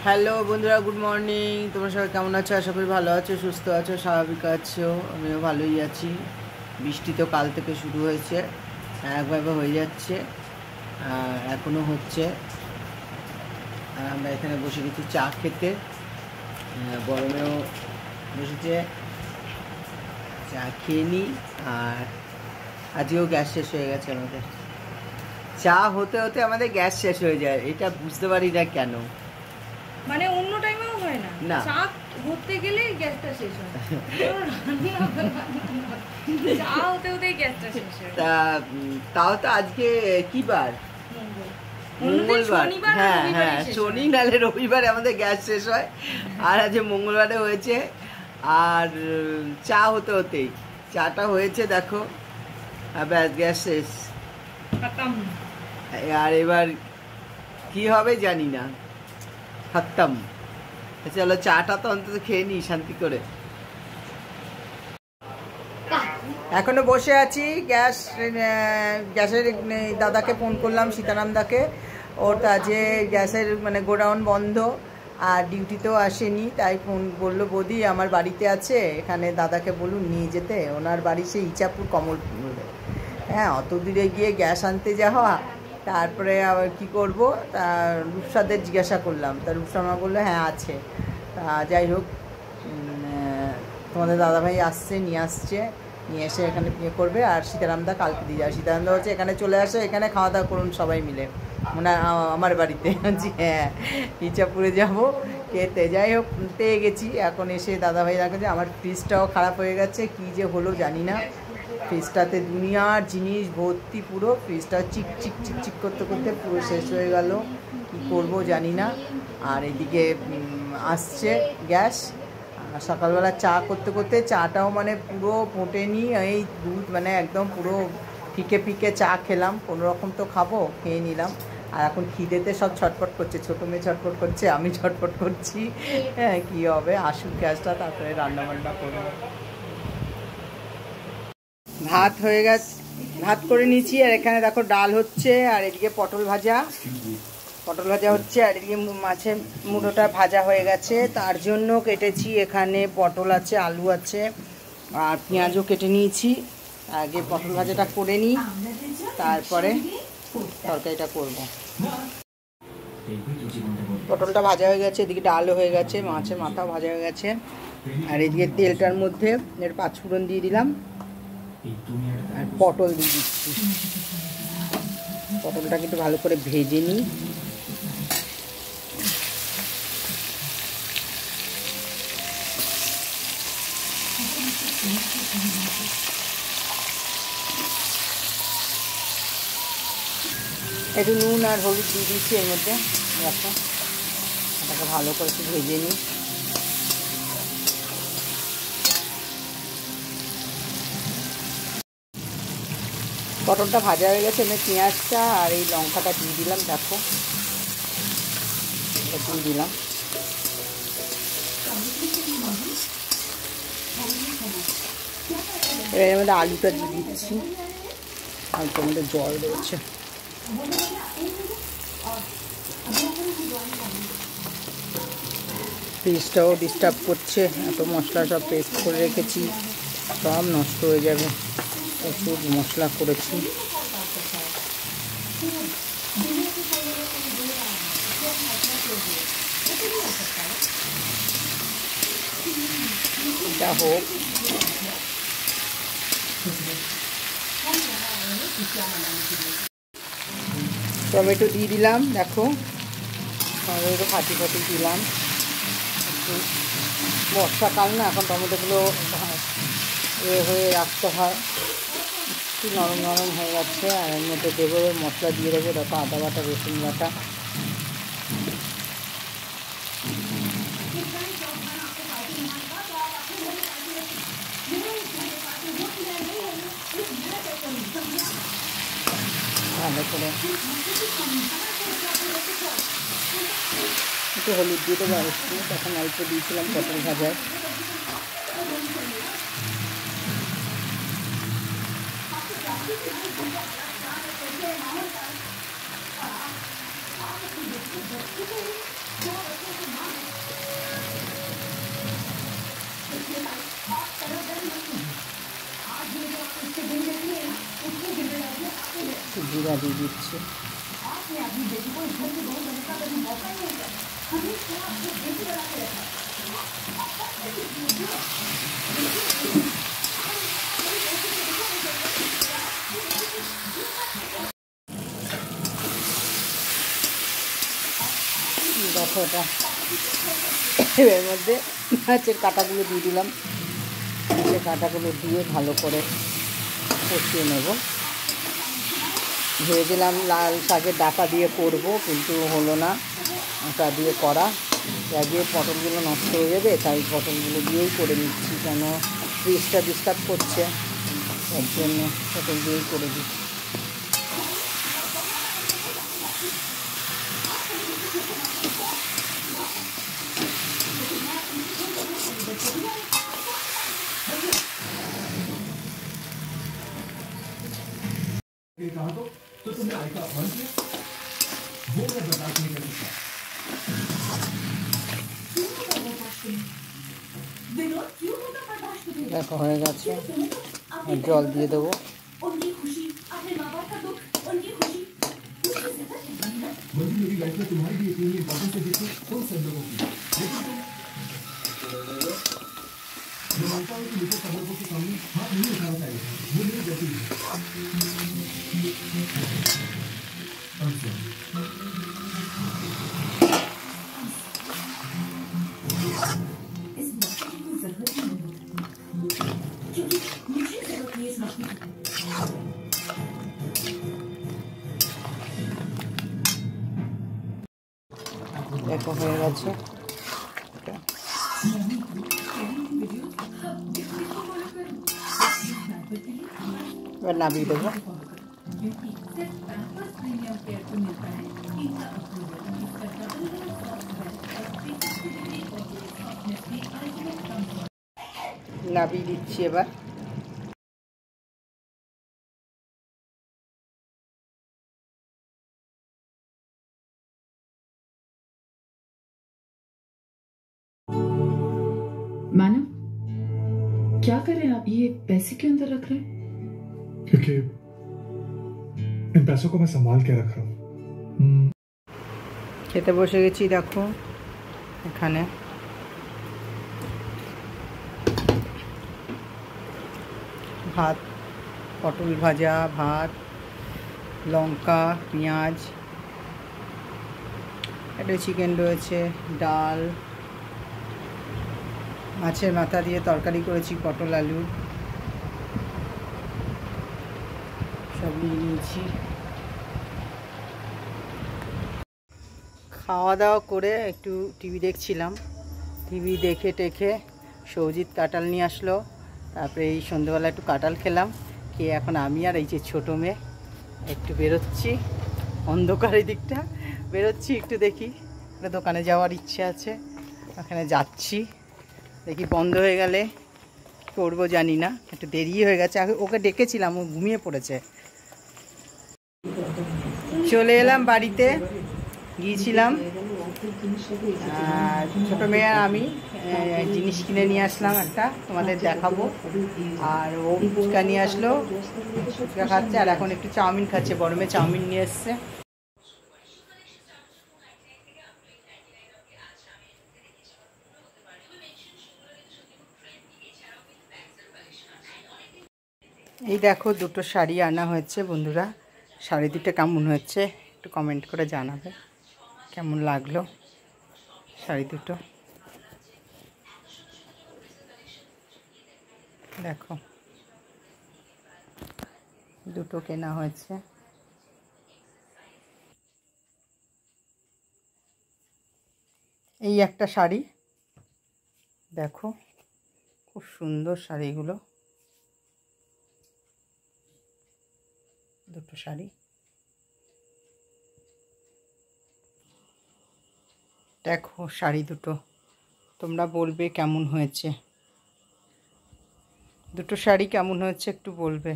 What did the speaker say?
Hello বন্ধুরা, good morning. তোমরা সবাই কেমন আছো? আশা করি ভালো আছো, সুস্থ আছো, স্বাভাবিক আছো। আমিও ভালোই আছি। বৃষ্টি তো কাল থেকে শুরু হয়েছে, একভাবে হয়ে যাচ্ছে, এখনও হচ্ছে। আমরা এখানে বসে গেছি চা খেতে, গরমেও বসেছে, চা খেয়ে নিই। আর আজকেও গ্যাস শেষ হয়ে গেছে আমাদের। চা হতে হতে আমাদের গ্যাস শেষ হয়ে যায়, এটা বুঝতে পারি না কেন। মানে অন্য টাইমেও হয় না, চা হতে গেলে গ্যাসটা শেষ হয়, চা হতে হতে গ্যাসটা শেষ হয়। তাও তো আজকে কি বার? মঙ্গলবার। হ্যাঁ হ্যাঁ, শনি নালে রবিবারে আমাদের গ্যাস শেষ হয়, আর আজকে মঙ্গলবারে হয়েছে। আর চা হতে হতেই চাটা হয়েছে, দেখো, ব্যাস গ্যাস শেষ। আর এবার কি হবে জানি না, খতম। চলো চাটা তো অন্তত খেয়ে নিই শান্তি করে। এখনো বসে আছি। গ্যাসের দাদাকে ফোন করলাম, সীতারাম দাকে। ওর তো আজকে গ্যাসের গোডাউন বন্ধ, আর ডিউটিতেও আসেনি, তাই ফোন করলো, বৌদি আমার বাড়িতে আছে, এখানে দাদাকে বলুন নিয়ে যেতে। ওনার বাড়ি সেই ইচাপুর কমলপুরে। হ্যাঁ, অত দূরে গিয়ে গ্যাস আনতে যাওয়া, তারপরে আবার কী করবো, তা রূপসাদের জিজ্ঞাসা করলাম, তা রূপসামা বললো হ্যাঁ আছে। তা যাই হোক, তোমাদের দাদাভাই আসছে, নিয়ে এসে এখানে ইয়ে করবে। আর সীতারামদা কালকে দিয়ে যাবে। সীতারামদা হচ্ছে এখানে চলে আসে, এখানে খাওয়া দাওয়া করুন সবাই মিলে, আমার বাড়িতে। হ্যাঁ, ইচ্ছাপুরে যাবো খেতে। যাই হোক, পেয়ে গেছি। এখন এসে দাদাভাই রাখছে, আমার ফ্রিজটাও খারাপ হয়ে গেছে, কী যে হলো জানি না। ফ্রিজটাতে দুনিয়ার জিনিস ভর্তি, পুরো ফ্রিজটা চিকচিক চিকচিক করতে করতে পুরো শেষ হয়ে গেল, কী করবো জানি না। আর এদিকে আসছে গ্যাস। সকালবেলা চা করতে করতে চাটাও পুরো ফোটেনি, এই দুধ একদম পুরো ফিকে ফিকে চা খেলাম, কোনো রকম তো খাবো, খেয়ে নিলাম। আর এখন খিদেতে সব ছটফট করছে, ছোটো মেয়ে ছটফট করছে, আমি ছটফট করছি। হ্যাঁ, কী হবে, আসুক গ্যাসটা, তারপরে রান্নাবান্না করবো। ভাত হয়ে গেছে, ভাত করে নিয়েছি। আর এখানে দেখো ডাল হচ্ছে, আর এদিকে পটল ভাজা হচ্ছে, আর এদিকে মাছের মুড়োটা ভাজা হয়ে গেছে। তার জন্য কেটেছি এখানে পটল আছে, আলু আছে, আর পেঁয়াজও কেটে নিয়েছি। আগে পটল ভাজাটা করে নিই, তারপরে তরকারিটা করব। পটলটা ভাজা হয়ে গেছে, এদিকে ডালও হয়ে গেছে, মাছের মাথাও ভাজা হয়ে গেছে। আর এদিকে তেলটার মধ্যে এর পাঁচফোড়ন দিয়ে দিলাম, আর পটল দিয়ে দিচ্ছি। পটলটাকে একটু ভালো করে ভেজে নিই। একটু নুন আর হলুদ দিয়ে দিচ্ছি এর মধ্যে। দেখো, এটাকে ভালো করে একটু ভেজে নিই। পটলটা ভাজা হয়ে গেছে, এমনি পেঁয়াজটা আর এই লঙ্কাটা দিয়ে দিলাম। দেখো, এটা দিয়ে দিলাম। এবার এর মধ্যে আলুটা দিয়ে দিচ্ছি, আলুটার মধ্যে জল রয়েছে। ফ্রিজটাও ডিস্টার্ব করছে, এত মশলা সব পেস্ট করে রেখেছি, সব নষ্ট হয়ে যাবে, প্রচুর মশলা করেছি। এটা হোক। টমেটো দিয়ে দিলাম, দেখো, টমেটো ফাটি দিলাম। একটু বর্ষাকাল না, এখন টমেটোগুলো হয়ে রাখতে হয়, একটু নরম নরম হয়ে যাচ্ছে। আর এর মধ্যে দেবো, মশলা দিয়ে দেবো। দেখো, আদা বাটা, রসুন বাটা, ভালো করে একটু হলুদ দিয়ে দেবো, আর একটু তখন অল্প দিয়েছিলাম পটল ভাজায়। জিরা দিয়ে দিচ্ছি। দেখো এটা এর মধ্যে মাছের কাঁটাগুলো দিয়ে দিলাম। মাছের কাঁটাগুলো দিয়ে ভালো করে কষিয়ে নেব। ভেবেছিলাম লাল শাকের ডাঁটা দিয়ে করব, কিন্তু হলো না ওটা দিয়ে করা। আগে পটলগুলো নষ্ট হয়ে যাবে, তাই পটলগুলো দিয়েই করে নিচ্ছি, কেন ফ্রিজটা ডিস্টার্ব করছে, তার জন্য পটল দিয়েই করে দিচ্ছি। দেখো হয়ে গেছে, জল দিয়ে দেবো। দেখো হয়ে গেছে, এবার নামিয়ে দেবো। নামিয়ে দিচ্ছি এবার। मैडम क्या कर रहे हैं आप? ये पैसे क्यों अंदर रख रहे हैं? क्योंकि इन पैसों को मैं संभाल के रख रहा हूँ। খেতে বসে গেছি। দেখো এখানে ভাত, পটল ভাজা, ভাত, লঙ্কা, পেঁয়াজ, একটা চিকেন রয়েছে, ডাল, মাছের মাথা দিয়ে তরকারি করেছি, পটল আলু সব নিয়ে নিয়েছি। খাওয়া দাওয়া করে একটু টিভি দেখছিলাম। টিভি দেখে টেখে সৌজিৎ কাঁঠাল নিয়ে আসলো, তারপরে এই সন্ধ্যেবেলা একটু কাঁঠাল খেলাম। খেয়ে এখন আমি আর এই যে ছোটো মেয়ে একটু বেরোচ্ছি, অন্ধকারের দিকটা বেরোচ্ছি, একটু দেখি, একটা দোকানে যাওয়ার ইচ্ছে আছে, ওখানে যাচ্ছি। দেখি বন্ধ হয়ে গেলে কী করবো জানি না, একটু দেরি হয়ে গেছে। ওকে ডেকেছিলাম, ও ঘুমিয়ে পড়েছে। চলে এলাম বাড়িতে, গিয়েছিলাম ছোটো মেয়ে আর আমি জিনিস কিনে নিয়ে আসলাম, একটা তোমাদের দেখাবো। আর ও ফুচকা নিয়ে আসলো, ফুচকা খাচ্ছে, আর এখন একটু চাউমিন খাচ্ছে। বড় মেয়ে চাউমিন নিয়ে এসছে। এই দেখো দুটো শাড়ি আনা হয়েছে বন্ধুরা। শাড়ি দুটো কেমন হয়েছে একটু কমেন্ট করে জানাবে, কেমন লাগলো শাড়ি দুটো। দেখো দুটো কেনা হয়েছে। এই একটা শাড়ি দেখো, খুব সুন্দর শাড়িগুলো, দুটো শাড়ি। দেখো শাড়ি দুটো, তোমরা বলবে কেমন হয়েছে, দুটো শাড়ি কেমন হয়েছে একটু বলবে।